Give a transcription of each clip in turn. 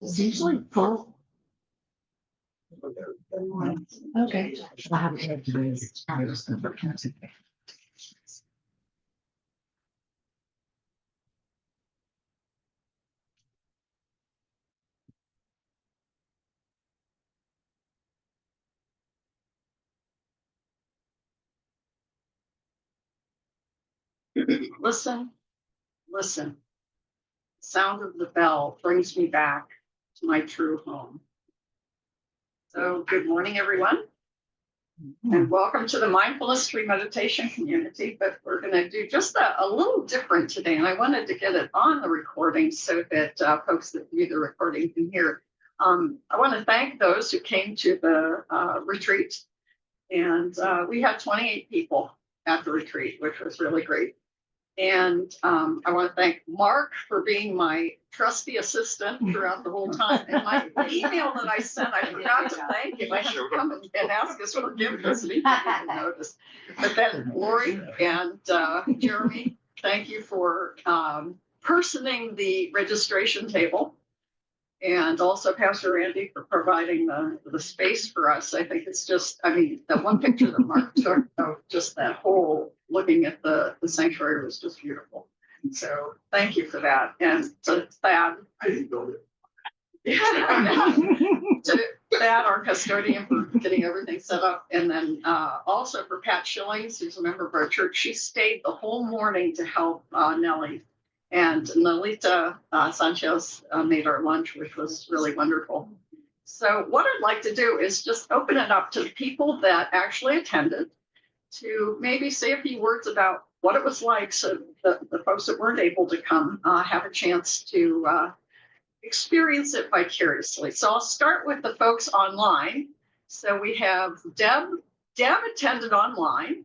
It's usually full. Okay. I haven't had today's. Listen, listen. The sound of the bell brings me back to my true home. So, good morning, everyone, and welcome to the Mindfulness Tree Meditation community. But we're going to do just a little different today, and I wanted to get it on the recording so that folks that view the recording can hear. I want to thank those who came to the retreat, and we had 28 people at the retreat, which was really great. And I want to thank Mark for being my trusty assistant throughout the whole time. And the email that I sent, I forgot to thank him. I had to come and ask his forgiveness, and he didn't notice. But then Lori and Jeremy, thank you for personing the registration table. And also Pastor Randy for providing the space for us. I think it's just, I mean, the one picture that Mark took of just that whole looking at the sanctuary was just beautiful. So thank you for that. And to Thad, I didn't build it. To Thad, our custodian, for getting everything set up. And then also for Pat Schillings, who's a member of our church. She stayed the whole morning to help Nellie. And Nalita Sanchez made our lunch, which was really wonderful. So what I'd like to do is just open it up to the people that actually attended to maybe say a few words about what it was like, so the folks that weren't able to come have a chance to experience it vicariously. So I'll start with the folks online. So we have Deb. Deb attended online.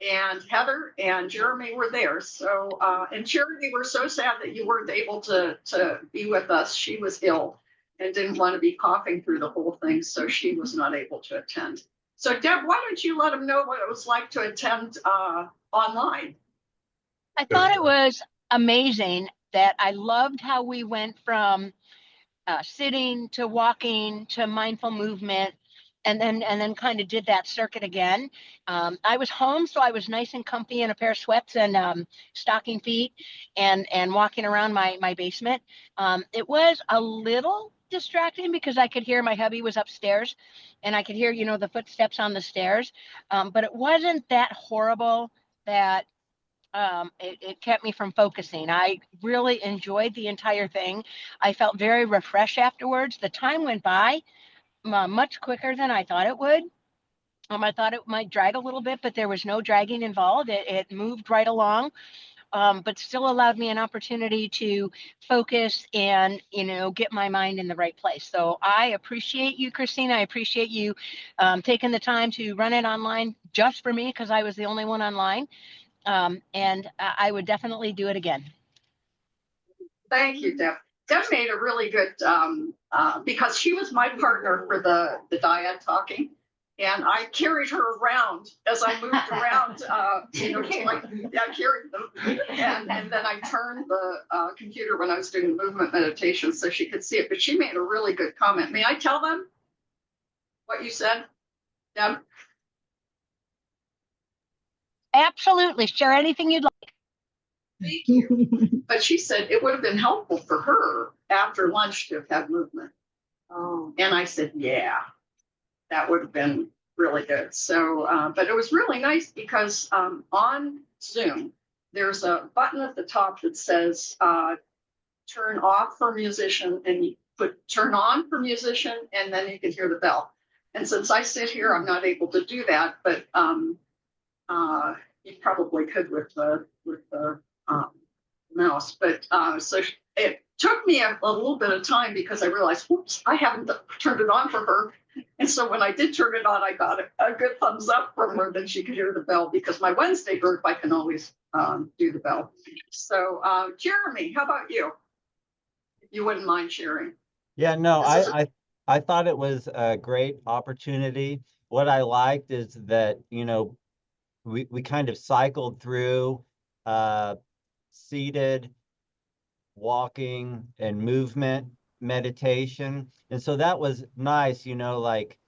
And Heather and Jeremy were there. So, and Charity, we're so sad that you weren't able to be with us. She was ill and didn't want to be coughing through the whole thing, so she was not able to attend. So, Deb, why don't you let them know what it was like to attend online? I thought it was amazing. That I loved how we went from sitting to walking to mindful movement. And then kind of did that circuit again. I was home, so I was nice and comfy in a pair of sweats and stocking feet, and walking around my basement. It was a little distracting because I could hear my hubby was upstairs, and I could hear the footsteps on the stairs. But it wasn't that horrible that it kept me from focusing. I really enjoyed the entire thing. I felt very refreshed afterwards. The time went by much quicker than I thought it would. I thought it might drag a little bit, but there was no dragging involved. It moved right along, but still allowed me an opportunity to focus and, get my mind in the right place. So I appreciate you, Christina. I appreciate you taking the time to run it online just for me, because I was the only one online. And I would definitely do it again. Thank you, Deb. Deb made a really good, because she was my partner for the dyad talking. And I carried her around as I moved around, I carried them. And then I turned the computer when I was doing the movement meditation so she could see it. But she made a really good comment. May I tell them what you said, Deb? Absolutely. Share anything you'd like. Thank you. But she said it would have been helpful for her after lunch to have had movement. Oh. And I said, yeah, that would have been really good. So, but it was really nice because on Zoom, there's a button at the top that says turn off for musician, and you put turn on for musician, and then you can hear the bell. And since I sit here, I'm not able to do that, but you probably could with the mouse. But so it took me a little bit of time because I realized, whoops, I haven't turned it on for her. And so when I did turn it on, I got a good thumbs up from her that she could hear the bell, because my Wednesday group, I can always do the bell. So Jeremy, how about you? If you wouldn't mind sharing. Yeah, no, I thought it was a great opportunity. What I liked is that, we kind of cycled through seated, walking, and movement meditation. And so that was nice, like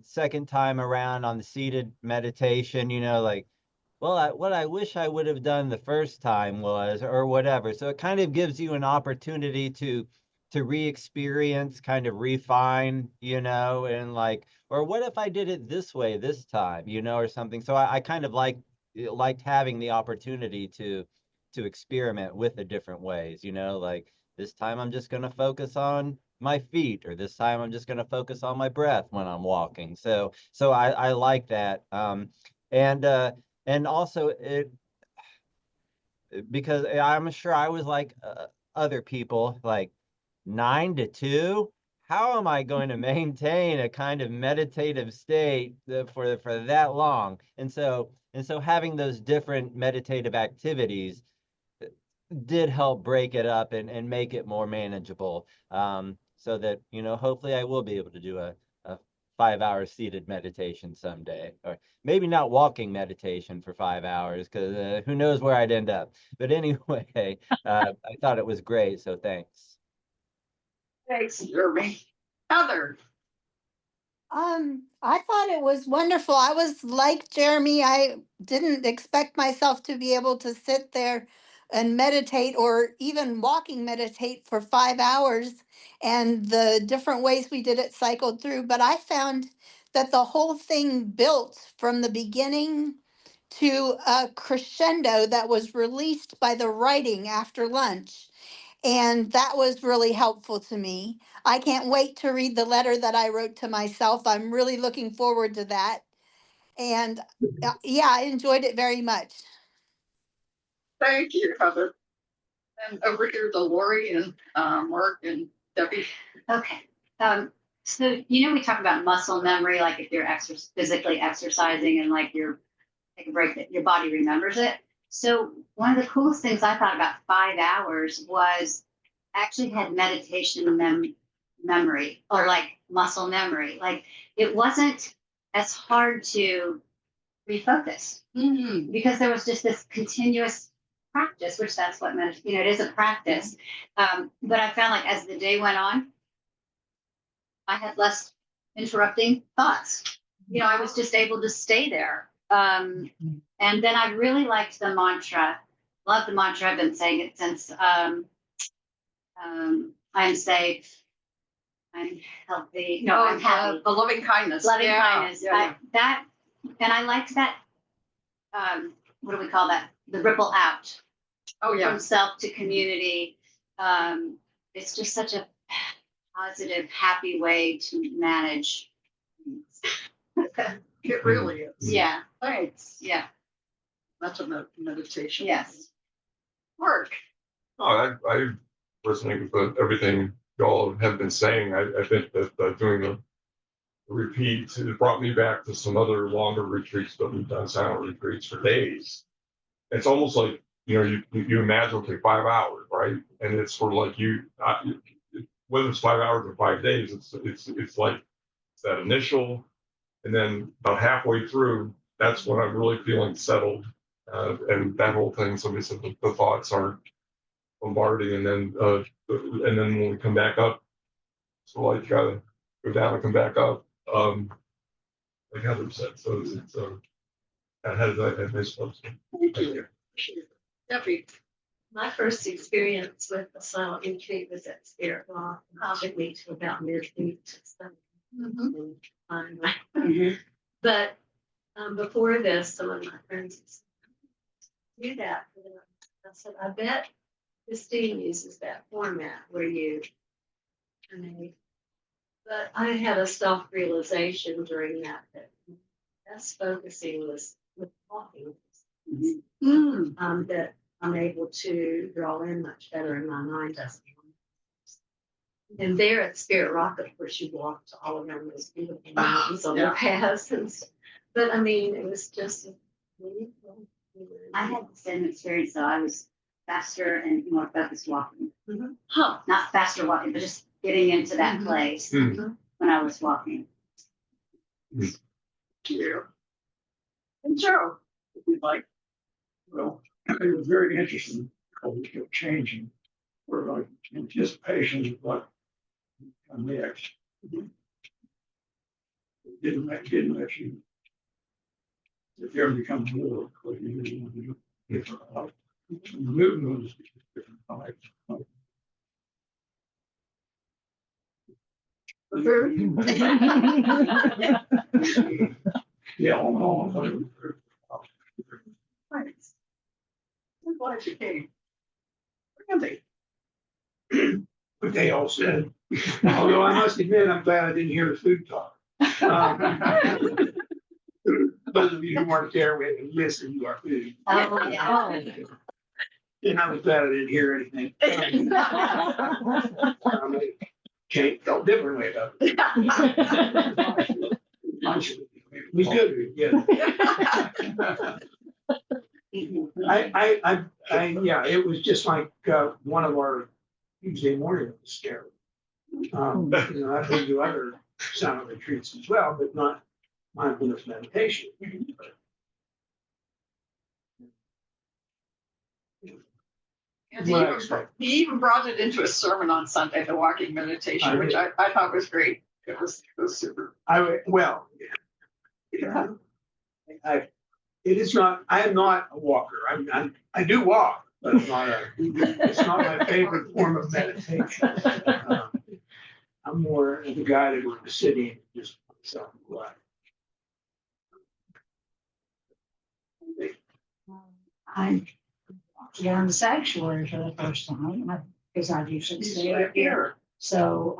second time around on the seated meditation, like, well, what I wish I would have done the first time was, or whatever. So it kind of gives you an opportunity to re-experience, kind of refine, and like, or what if I did it this way this time, or something. So I kind of liked having the opportunity to experiment with the different ways, like this time I'm just going to focus on my feet, or this time I'm just going to focus on my breath when I'm walking. So I like that. And also because I'm sure I was like other people, like 9 to 2. How am I going to maintain a kind of meditative state for that long? And so having those different meditative activities did help break it up and make it more manageable. So that, hopefully I will be able to do a 5 hour seated meditation someday, or maybe not walking meditation for 5 hours, because who knows where I'd end up. But anyway, I thought it was great. So thanks. Thanks, Jeremy. Heather. I thought it was wonderful. I was like Jeremy. I didn't expect myself to be able to sit there and meditate or even walking meditate for 5 hours, and the different ways we did it cycled through. But I found that the whole thing built from the beginning to a crescendo that was released by the writing after lunch. And that was really helpful to me. I can't wait to read the letter that I wrote to myself. I'm really looking forward to that. And yeah, I enjoyed it very much. Thank you, Heather. And over here to Lori and Mark and Debbie. Okay. So we talk about muscle memory, like if you're physically exercising and like you're take a break, that your body remembers it. So one of the coolest things I thought about 5 hours was actually had meditation memory, or like muscle memory. Like it wasn't as hard to refocus because there was just this continuous practice, which that's what it is, a practice. But I found like as the day went on, I had less interrupting thoughts. I was just able to stay there. And then I really liked the mantra. Love the mantra. I've been saying it since I'm safe, I'm healthy. No, I'm happy. The loving kindness. Loving kindness. Yeah. And I liked that. What do we call that? The ripple out Oh, yeah. from self to community. It's just such a positive, happy way to manage things. It really is. Yeah. Thanks. Yeah. That's a meditation. Yes. Mark. Oh, I resonate with everything y'all have been saying. I think that doing the repeat, it brought me back to some other longer retreats that we've done, silent retreats for days. It's almost like, you imagine, okay, 5 hours, right? And it's sort of like whether it's 5 hours or 5 days, it's like that initial, and then about halfway through, that's when I'm really feeling settled. And that whole thing, somebody said the thoughts aren't bombarding, and then when we come back up, so like go down and come back up, like Heather said. So it's that has that nice focus. Thank you. Debbie. My first experience with the silent retreat was at Spirit Rock. It took me to about midweek. But before this, some of my friends said, do that. I said, I bet Christine uses that format where you, but I had a self-realization during that best focusing was with walking. That I'm able to draw in much better, and my mind doesn't. And there at Spirit Rock, of course, you walked all around those beautiful mountains on the paths and stuff. But I mean, it was just I had the same experience though. I was faster and more focused walking. Not faster walking, but just getting into that place when I was walking. Thank you. And Joe, if you'd like. Well, it was very interesting because we kept changing. We're like anticipation of what next. Didn't let you. If you ever become more, what you really want to do. Different. Movement is different. Yeah, all. Thanks. I'm glad you came. Randy. What they all said. Although I must admit, I'm glad I didn't hear the food talk. Those of you who weren't there, we had to listen to our food. Oh, yeah. And I was glad I didn't hear anything. Kate felt differently about it. It was good, yeah. Yeah, it was just like one of our Tuesday morning was scary. I've been to other sound retreats as well, but not mindfulness meditation. And What I expect. he even brought it into a sermon on Sunday, the walking meditation, which I thought was great. It was super. It is not. I am not a walker. I do walk, but it's not my favorite form of meditation. I'm more the guy that was sitting just myself. I walked around the sanctuary for the first time because I usually stay up here. So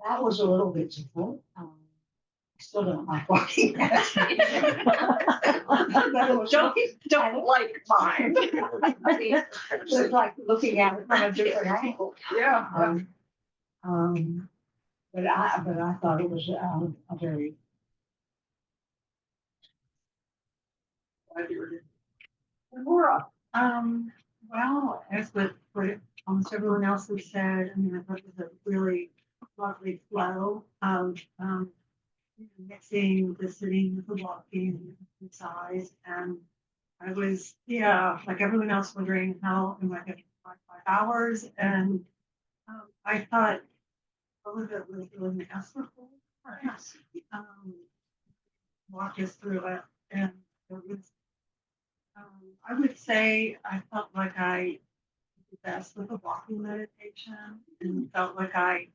that was a little bit difficult. I still don't like walking. But it was Don't like mine. it was like looking at it from a different angle. Yeah. But I thought it was a very Laura. Well, as what almost everyone else has said, I mean, I thought it was a really lovely flow of mixing the sitting with the walking and the exercise. And I was, like everyone else, wondering how am I going to find 5 hours? And I thought all of it was really masterful. Walk us through it, and it was. I would say I felt like I did the best with the walking meditation, and felt like I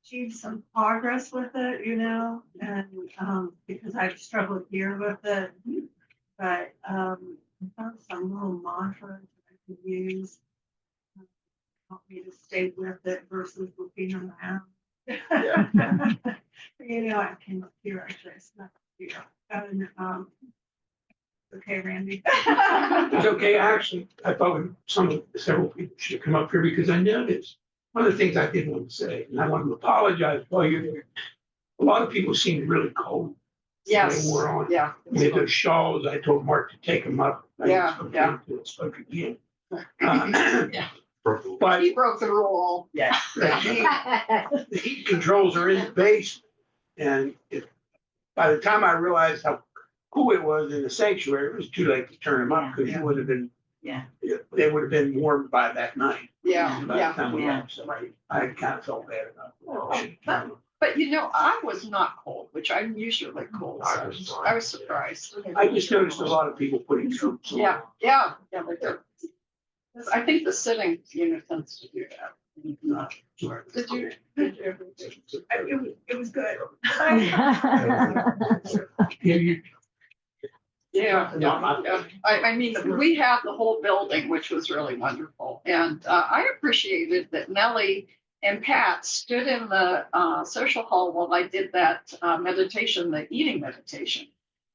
achieved some progress with it, and because I've struggled here with it, but I found some little mantras that I could use to help me to stay with it versus looking around. I came up here actually. It's not here. And okay, Randy. It's okay. Actually, I thought several people should come up here because I noticed one of the things I did want to say, and I want to apologize while you're there. A lot of people seemed really cold. Yes. They were on. Yeah. With those shawls, I told Mark to take them up. Spoke again. But He broke the rule. yeah, the heat controls are in the base, and by the time I realized how cool it was in the sanctuary, it was too late to turn them up because you would have been. Yeah. They would have been warmed by that night. Yeah. By the time we had, so I kind of felt bad about it. But I was not cold, which I'm usually cold. So I was surprised. I just noticed a lot of people putting coats on. Yeah. I think the sitting tends to do that. Did you? It was good. Yeah. I mean, we had the whole building, which was really wonderful. And I appreciated that Nellie and Pat stood in the social hall while I did that meditation, the eating meditation,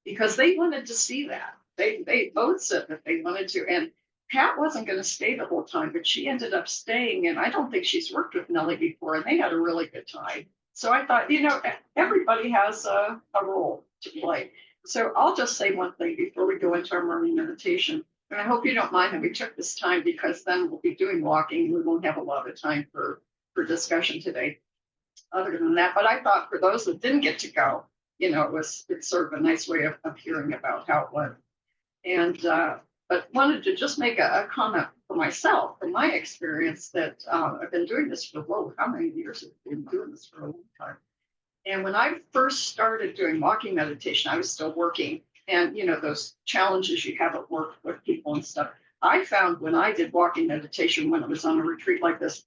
because they wanted to see that. They both said that they wanted to. And Pat wasn't going to stay the whole time, but she ended up staying. And I don't think she's worked with Nellie before, and they had a really good time. So I thought, everybody has a role to play. So I'll just say one thing before we go into our morning meditation. And I hope you don't mind that we took this time, because then we'll be doing walking. We won't have a lot of time for discussion today other than that. But I thought for those that didn't get to go, it's sort of a nice way of hearing about how it went. And But wanted to just make a comment for myself, from my experience, that I've been doing this for, how many years have I been doing this for a long time? And when I first started doing walking meditation, I was still working. And, those challenges you have at work with people and stuff. I found when I did walking meditation, when it was on a retreat like this,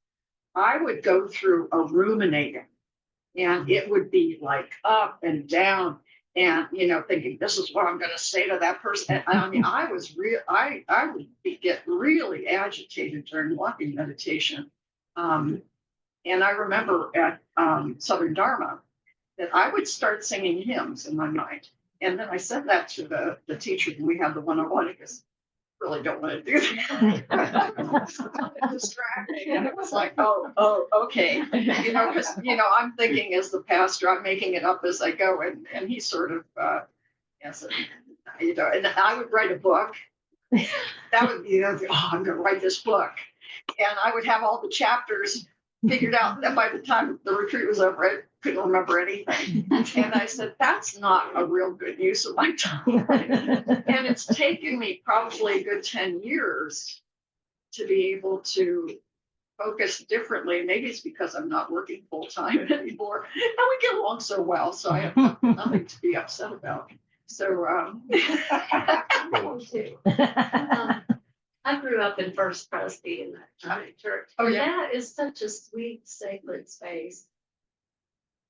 I would go through a ruminating, and it would be like up and down, and thinking, this is what I'm going to say to that person. And, I mean, I would get really agitated during walking meditation. And I remember at Southern Dharma that I would start singing hymns in my mind. And then I said that to the teacher, and we had the one-on-one, because really don't want to do that. Distracting. And it was like, oh, okay. Because, I'm thinking as the pastor, I'm making it up as I go. And he sort of, yes, and I would write a book. That would be, I'm going to write this book. And I would have all the chapters figured out. And by the time the retreat was over, I couldn't remember anything. And I said, that's not a real good use of my time. And it's taken me probably a good 10 years to be able to focus differently. Maybe it's because I'm not working full time anymore. And we get along so well, so I have nothing to be upset about. So, I grew up in First Presby in that giant church. Oh, And yeah. that is such a sweet, sacred space.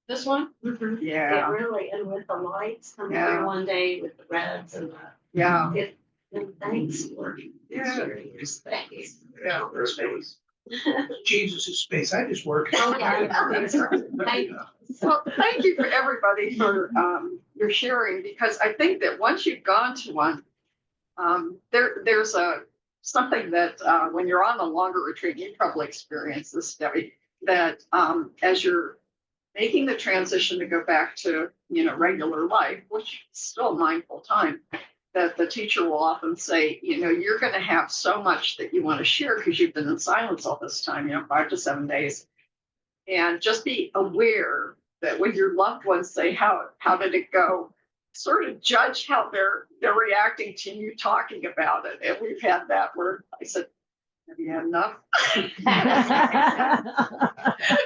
this one? It Yeah, really, and with the lights coming Yeah. through one day with the reds and yeah, and thanks for Yeah. sharing your space. yeah. Space. Jesus' space. I just work. Oh, yeah. Well, thank you for everybody for your sharing, because I think that once you've gone to one, there's something that when you're on a longer retreat, you probably experience this, Debbie, that as you're making the transition to go back to regular life, which is still mindful time, that the teacher will often say, you're going to have so much that you want to share because you've been in silence all this time, 5 to 7 days. And just be aware that when your loved ones say, how did it go? Sort of judge how they're reacting to you talking about it. And we've had that where I said, have you had enough?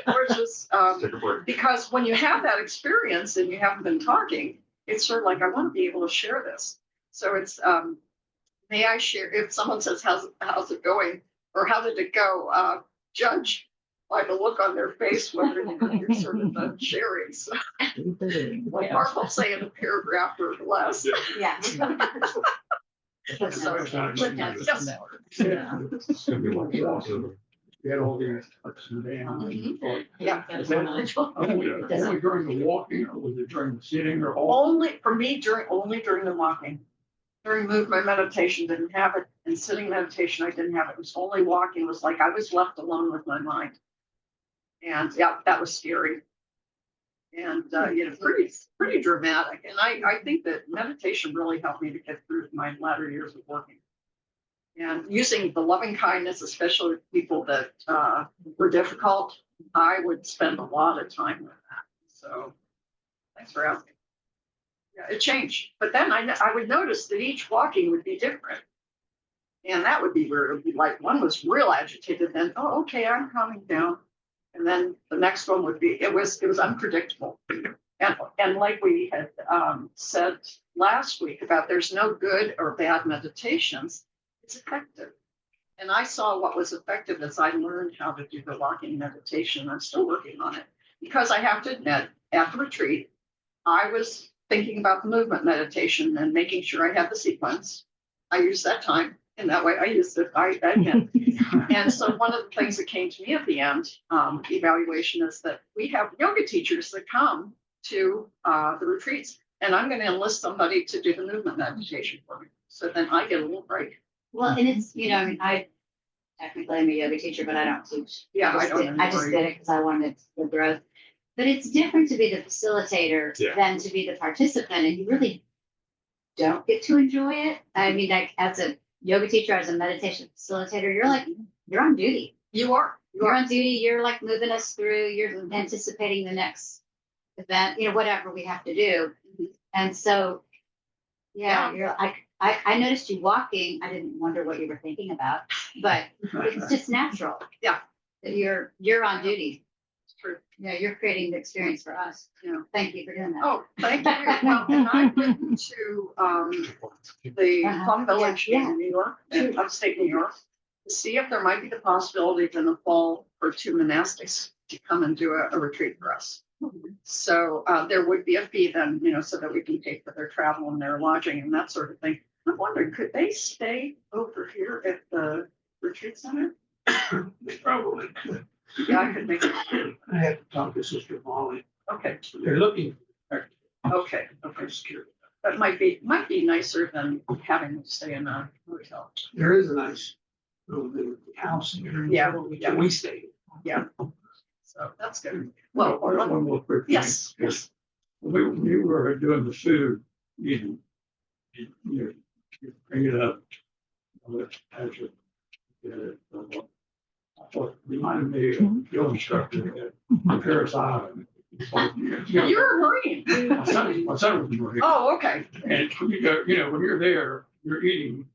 Which is Take a break. because when you have that experience and you haven't been talking, it's sort of like, I want to be able to share this. So it's, may I share, if someone says, how's it going? Or how did it go? Judge by the look on their face, whether you're sort of sharing. So, like Mark will say in a paragraph or less. Yeah. So, It's yes. gonna be like awesome. We had all these ups and downs. Mhm. Yeah. Only during the walking, or was it during the sitting, or all? Only for me only during the walking. During movement meditation, didn't have it. And sitting meditation, I didn't have it. It was only walking. It was like I was left alone with my mind. And yeah, that was scary. And pretty dramatic. And I think that meditation really helped me to get through my latter years of working. And using the loving kindness, especially with people that were difficult, I would spend a lot of time with that. So thanks for asking. Yeah, it changed. But then I would notice that each walking would be different. And that would be where it would be like one was real agitated, then, oh, okay, I'm calming down. And then the next one would be, it was unpredictable. And like we had said last week about there's no good or bad meditations, it's effective. And I saw what was effective as I learned how to do the walking meditation. I'm still working on it because I have to admit, at the retreat, I was thinking about the movement meditation and making sure I had the sequence. I used that time. And that way I used it, I admit. And so one of the things that came to me at the end, evaluation, is that we have yoga teachers that come to the retreats, and I'm going to enlist somebody to do the movement meditation for me. So then I get a little break. Well, and it's, I mean, I technically am a yoga teacher, but I don't teach. Yeah, I don't. I just did it because I wanted the growth. But it's different to be the facilitator Yeah. than to be the participant, and you really don't get to enjoy it. I mean, like as a yoga teacher, as a meditation facilitator, you're on duty. You are. You're on duty. You're like moving us through. You're anticipating the next event, whatever we have to do. And so, yeah, Yeah. you're like, I noticed you walking. I didn't wonder what you were thinking about, but it's just natural. Yeah. That you're on duty. It's true. Yeah, you're creating the experience for us. Yeah. Thank you for doing that. Oh, thank you. Well, and I've written to the Plum Village Yeah, in New York, in upstate New York, to see if there might be the possibility in the fall for 2 monastics to come and do a retreat for us. So there would be a fee then, so that we can pay for their travel and their lodging and that sort of thing. I'm wondering, could they stay over here at the retreat center? They probably could. Yeah, I could make it. I have to talk to Sister Molly. Okay, They're looking. okay. I'm scared. That might be nicer than having to stay in a hotel. There is a nice little house here. Yeah. We stay. Yeah. So that's good. Well, Well, one more quick thing. yes, yes. When we were doing the food, you bring it up. As you, I thought reminded me of your instructor at Paris Island. You were Marine. My son was Marine. Oh, okay. And when you go, when you're there, you're eating.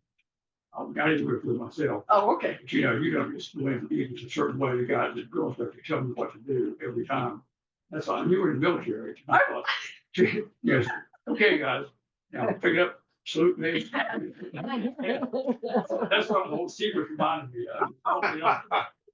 I didn't do it for myself. Oh, okay. But you don't just go in and eat a certain way. The guys, the girls have to tell me what to do every time. That's all. You were in the military. I thought, yes, okay, guys. Now pick it up, salute me. That's what the whole secret reminded me of.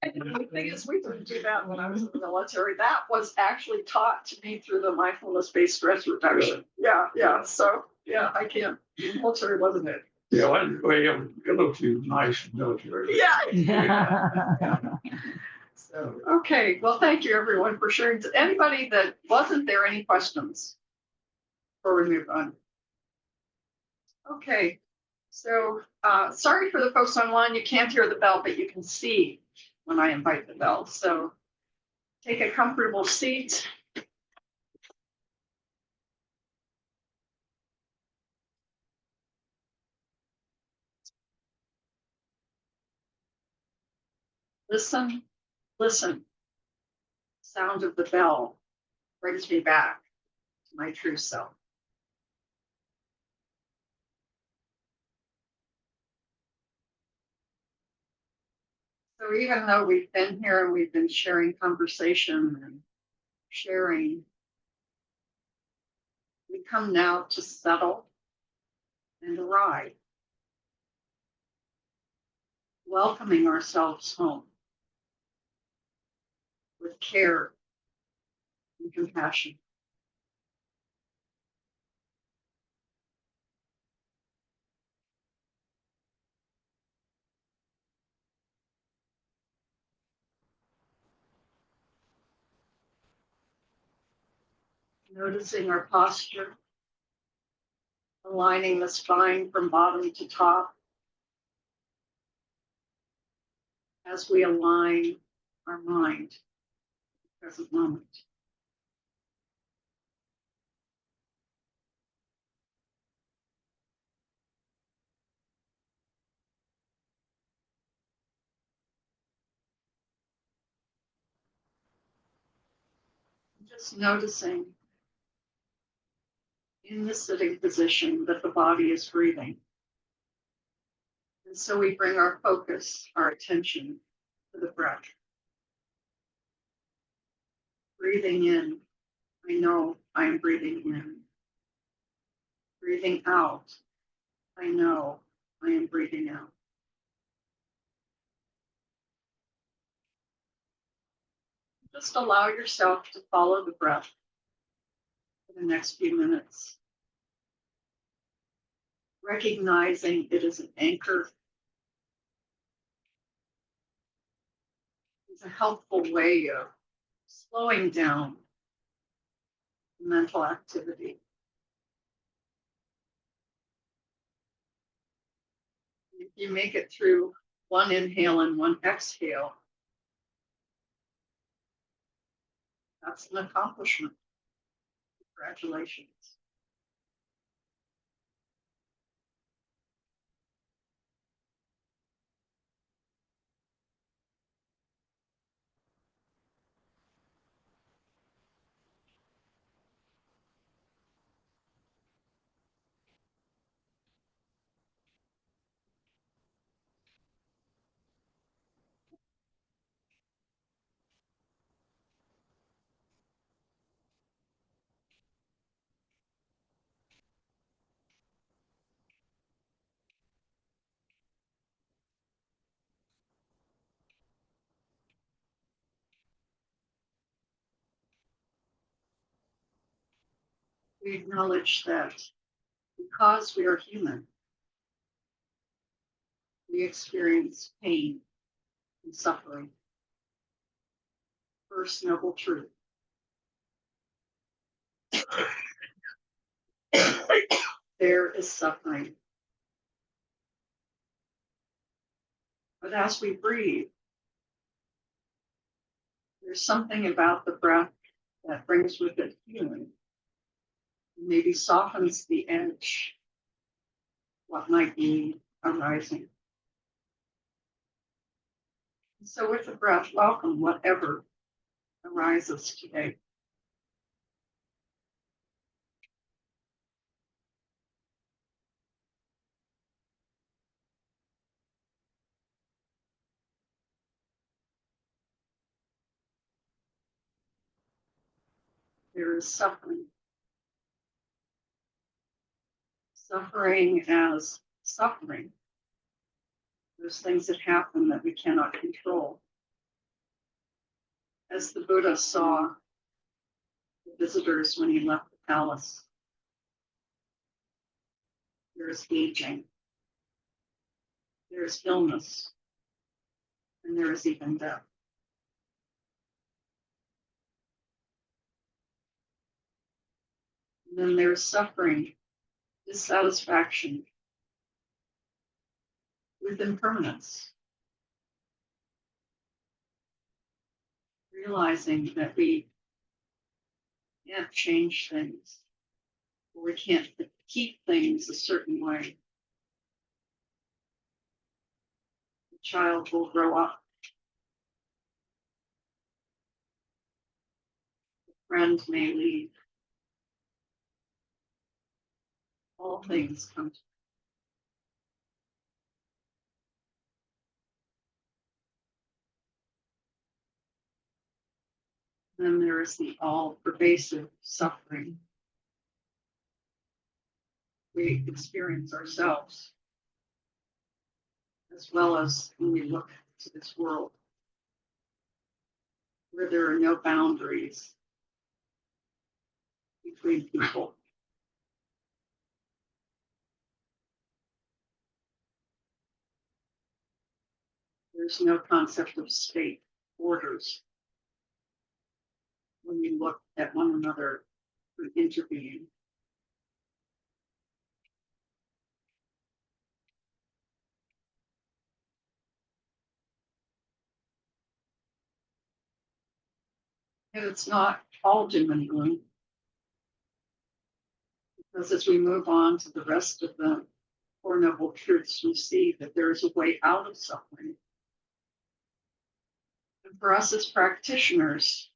And the thing is, we didn't do that when I was in the military. That was actually taught to me through the mindfulness-based stress reduction. Yeah, yeah. So, yeah, I can't. Military wasn't it? Yeah, well, a little too nice military. Yeah. So, okay. Well, thank you everyone for sharing. Anybody that wasn't there, any questions before we move on? Okay. So, sorry for the folks online. You can't hear the bell, but you can see when I invite the bell. So take a comfortable seat. Listen, listen. Sound of the bell brings me back to my true self. So even though we've been here and we've been sharing conversation and sharing, we come now to settle and arrive, welcoming ourselves home with care and compassion. Noticing our posture, aligning the spine from bottom to top as we align our mind to the present moment. Just noticing in the sitting position that the body is breathing. And so we bring our focus, our attention to the breath. Breathing in, I know I am breathing in. Breathing out, I know I am breathing out. Just allow yourself to follow the breath for the next few minutes, recognizing it is an anchor. It's a helpful way of slowing down mental activity. If you make it through one inhale and one exhale, that's an accomplishment. Congratulations. we acknowledge that because we are human, we experience pain and suffering. First noble truth. There is suffering. But as we breathe, there's something about the breath that brings with it healing. Maybe softens the edge, what might be arising. So with the breath, welcome whatever arises today. There is suffering. Suffering as suffering. There's things that happen that we cannot control. As the Buddha saw the visitors when he left the palace, there is aging, there is illness, and there is even death. And then there's suffering, dissatisfaction with impermanence. Realizing that we can't change things, or we can't keep things a certain way. The child will grow up. The friend may leave. All things come to. Then there is the all-pervasive suffering we experience ourselves, as well as when we look to this world, where there are no boundaries between people. There's no concept of state borders when we look at one another through interbeing. And it's not all doom and gloom, because as we move on to the rest of the Four Noble Truths, we see that there is a way out of suffering. And for us as practitioners,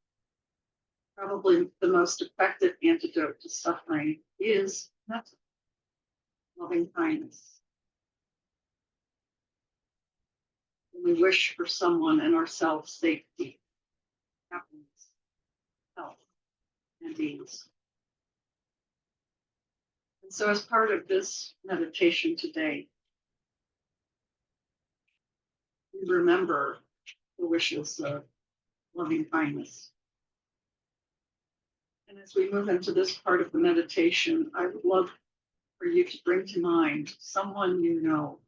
probably the most effective antidote to suffering is metta, loving kindness. When we wish for someone and ourselves safety, happiness, health, and ease. And so as part of this meditation today, we remember the wishes of loving kindness. And as we move into this part of the meditation, I would love for you to bring to mind someone you know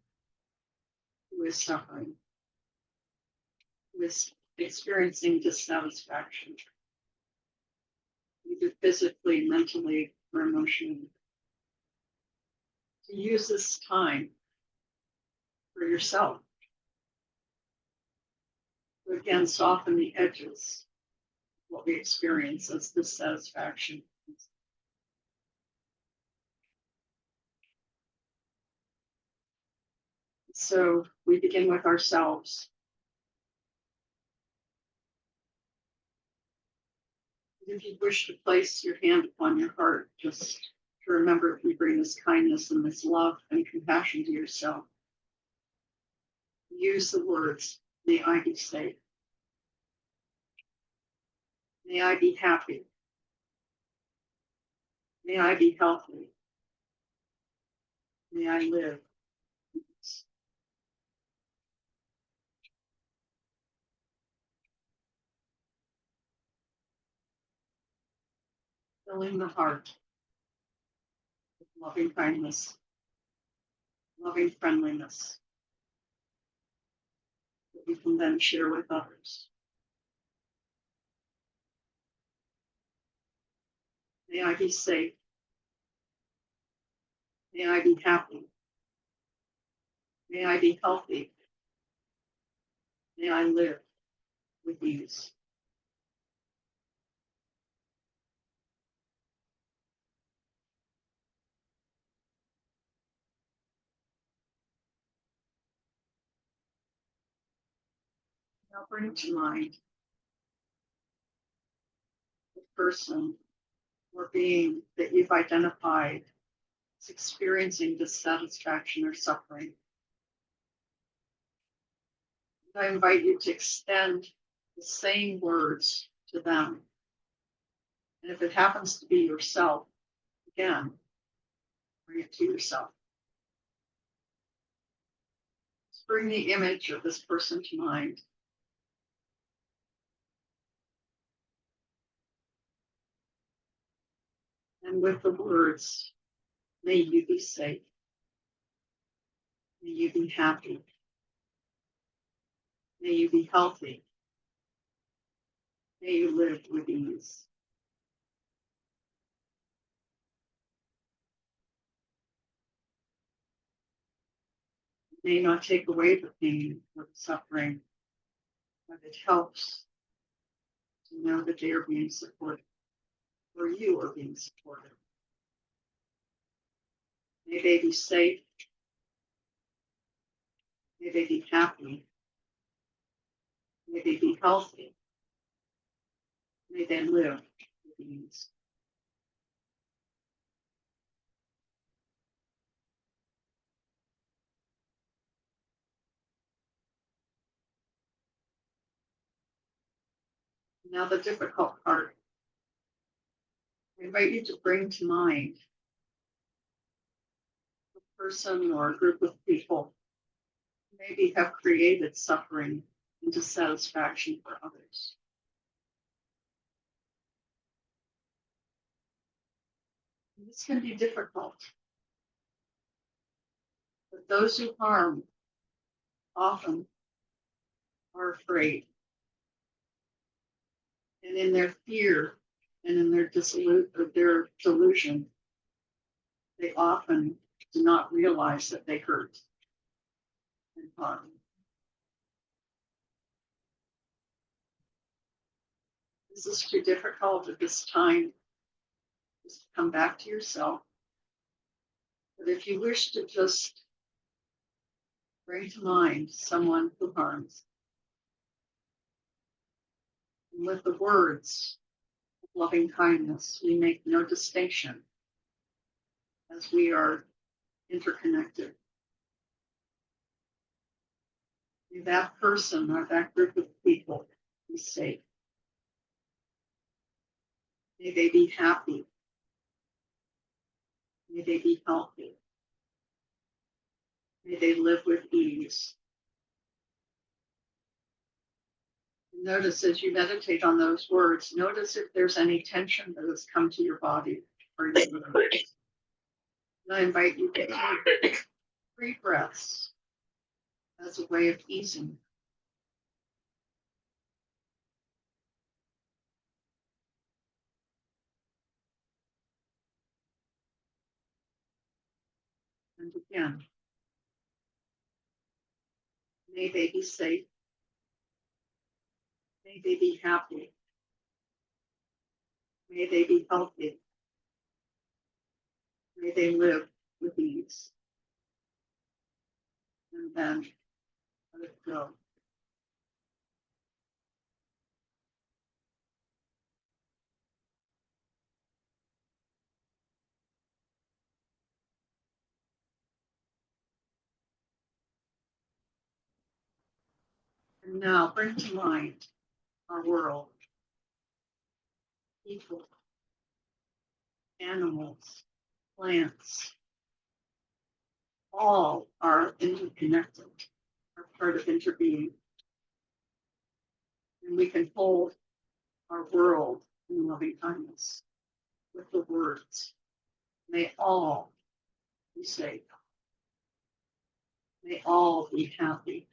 who is suffering, who is experiencing dissatisfaction, either physically, mentally, or emotionally. To use this time for yourself. To again soften the edges of what we experience as dissatisfaction. So we begin with ourselves. If you wish to place your hand upon your heart, just to remember if you bring this kindness and this love and compassion to yourself. Use the words, may I be safe. May I be happy. May I be healthy. May I live. Filling the heart loving kindness, loving friendliness that we can then share with others. May I be safe. May I be happy. May I be healthy. May I live with ease. Now bring to mind the person or being that you've identified as experiencing dissatisfaction or suffering. And I invite you to extend the same words to them. And if it happens to be yourself, again, bring it to yourself. Just bring the image of this person to mind. And with the words, may you be safe. May you be happy. May you be healthy. May you live with ease. May not take away the pain or the suffering, but it helps to know that they are being supported, or you are being supported. May they be safe. May they be happy. May they be healthy. May they live with ease. Now the difficult part. I invite you to bring to mind a person or a group of people who maybe have created suffering and dissatisfaction for others. This can be difficult, but those who harm often are afraid. And in their fear and in their delusion, they often do not realize that they hurt and harm. This is too difficult at this time. Just come back to yourself. But if you wish to just bring to mind someone who harms, and with the words of loving kindness, we make no distinction as we are interconnected. May that person or that group of people be safe. May they be happy. May they be healthy. May they live with ease. Notice as you meditate on those words, notice if there's any tension that has come to your body or your nerves. And I invite you to take 3 breaths as a way of easing. And again, may they be safe. May they be happy. May they be healthy. May they live with ease. And then let it go. And now bring to mind our world, people, animals, plants, all are interconnected, are part of interbeing. And we can hold our world in loving kindness with the words, may all be safe. May all be happy.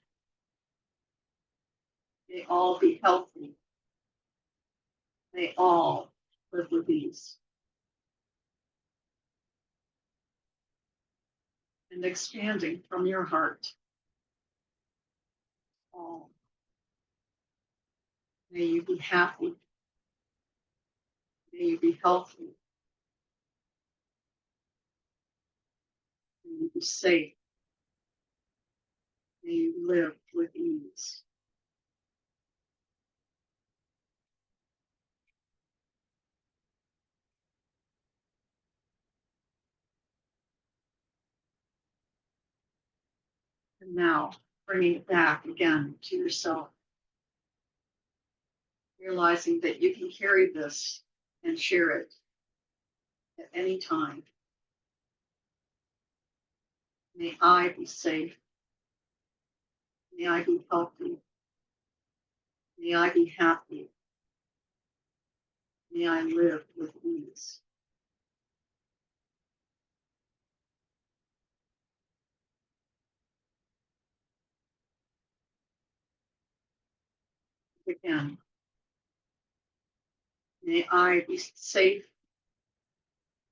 May all be healthy. May all live with ease. And expanding from your heart, all. May you be happy. May you be healthy. May you be safe. May you live with ease. And now, bringing it back again to yourself, realizing that you can carry this and share it at any time. May I be safe. May I be healthy. May I be happy. May I live with ease. Again, may I be safe.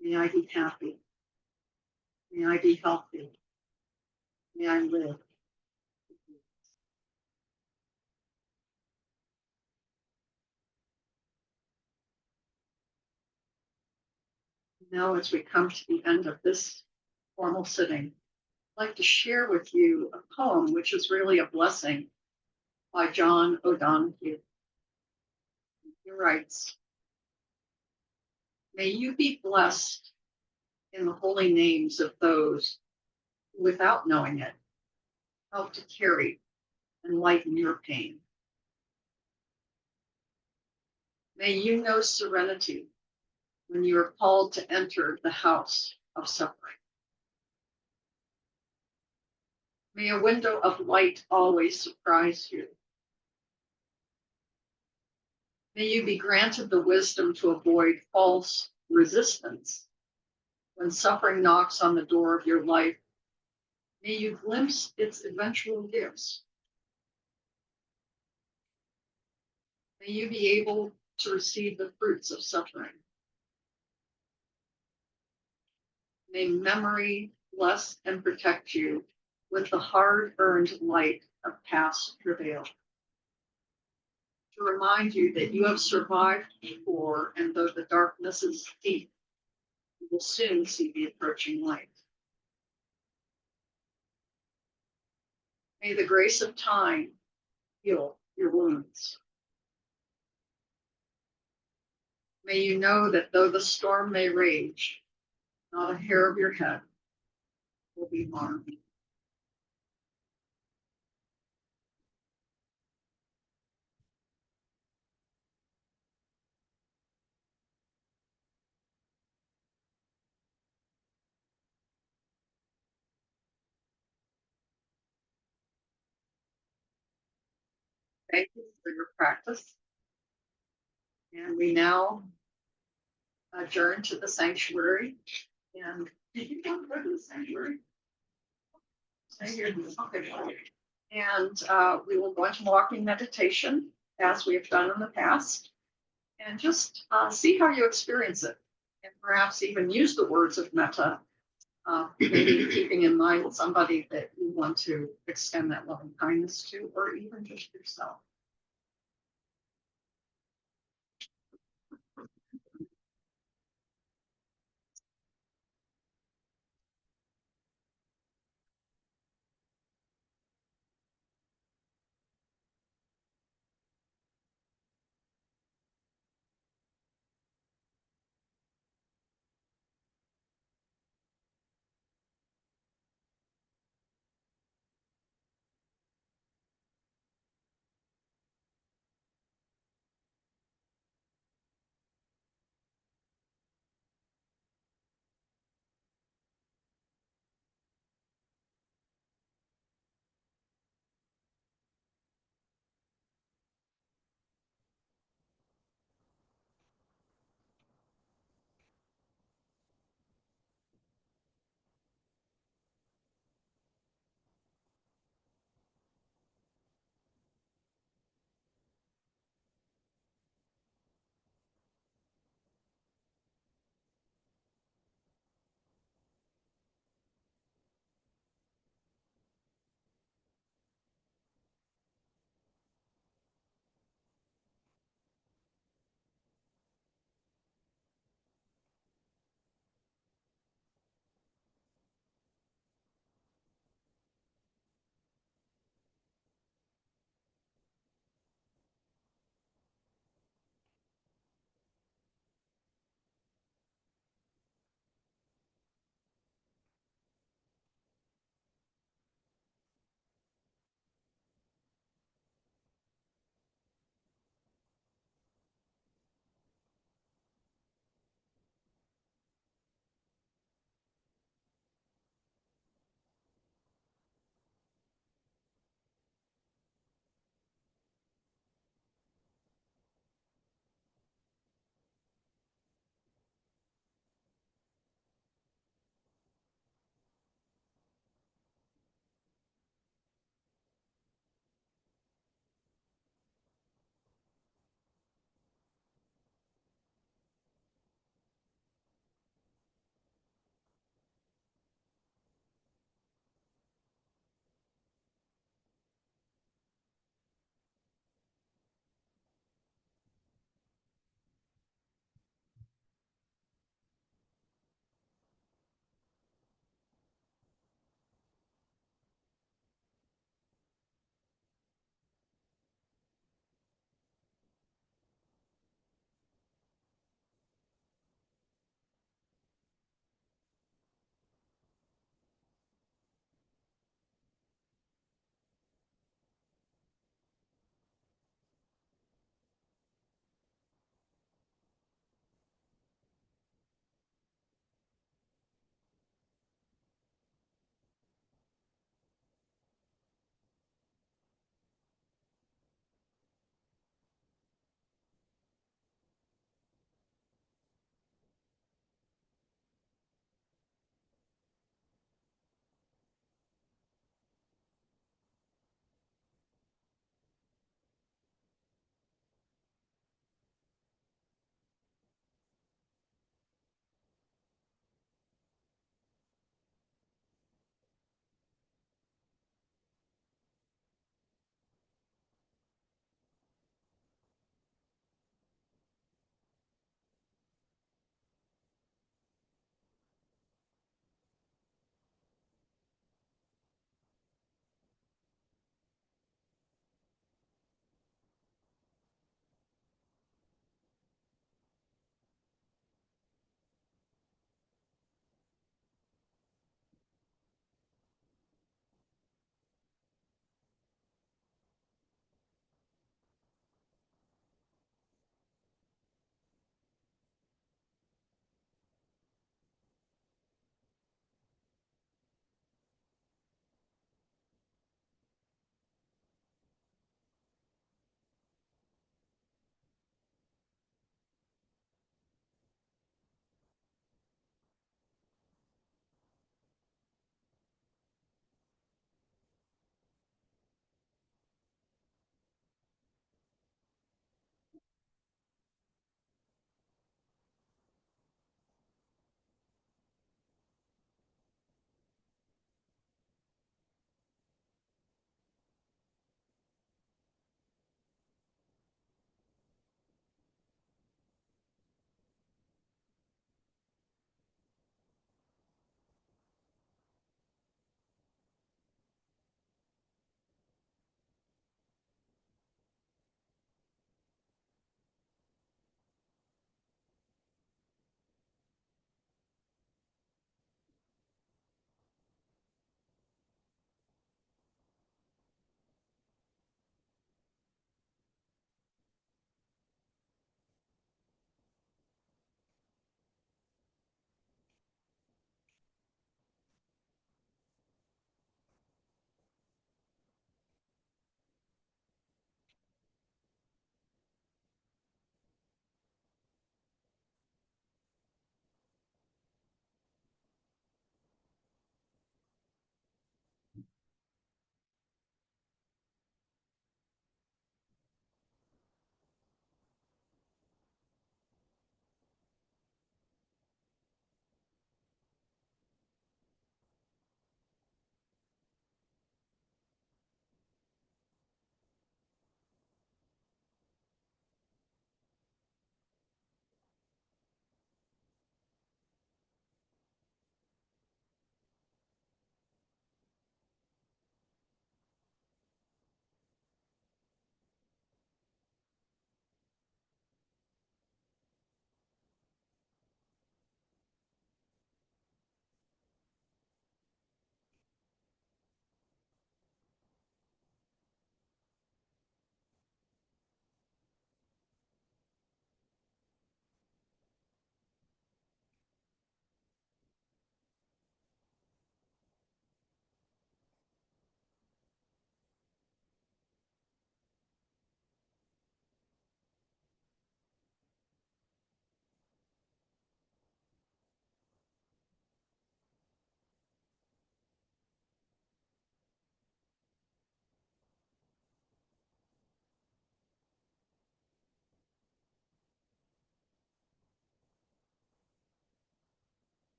May I be happy. May I be healthy. May I live. Now, as we come to the end of this formal sitting, I'd like to share with you a poem, which is really a blessing, by John O'Donohue. He writes, "May you be blessed in the holy names of those who, without knowing it, help to carry and lighten your pain. May you know serenity when you are called to enter the house of suffering. May a window of light always surprise you. May you be granted the wisdom to avoid false resistance. When suffering knocks on the door of your life, may you glimpse its eventual gifts. May you be able to receive the fruits of suffering. May memory bless and protect you with the hard-earned light of past travail, to remind you that you have survived before, and though the darkness is deep, you will soon see the approaching light. May the grace of time heal your wounds. May you know that though the storm may rage, not a hair of your head will be harmed." Thank you for your practice. And we now adjourn to the sanctuary. And did you want to go to the sanctuary? Stay here. Okay. And we will go into walking meditation as we have done in the past, and just see how you experience it, and perhaps even use the words of Metta, maybe keeping in mind somebody that you want to extend that loving kindness to, or even just yourself.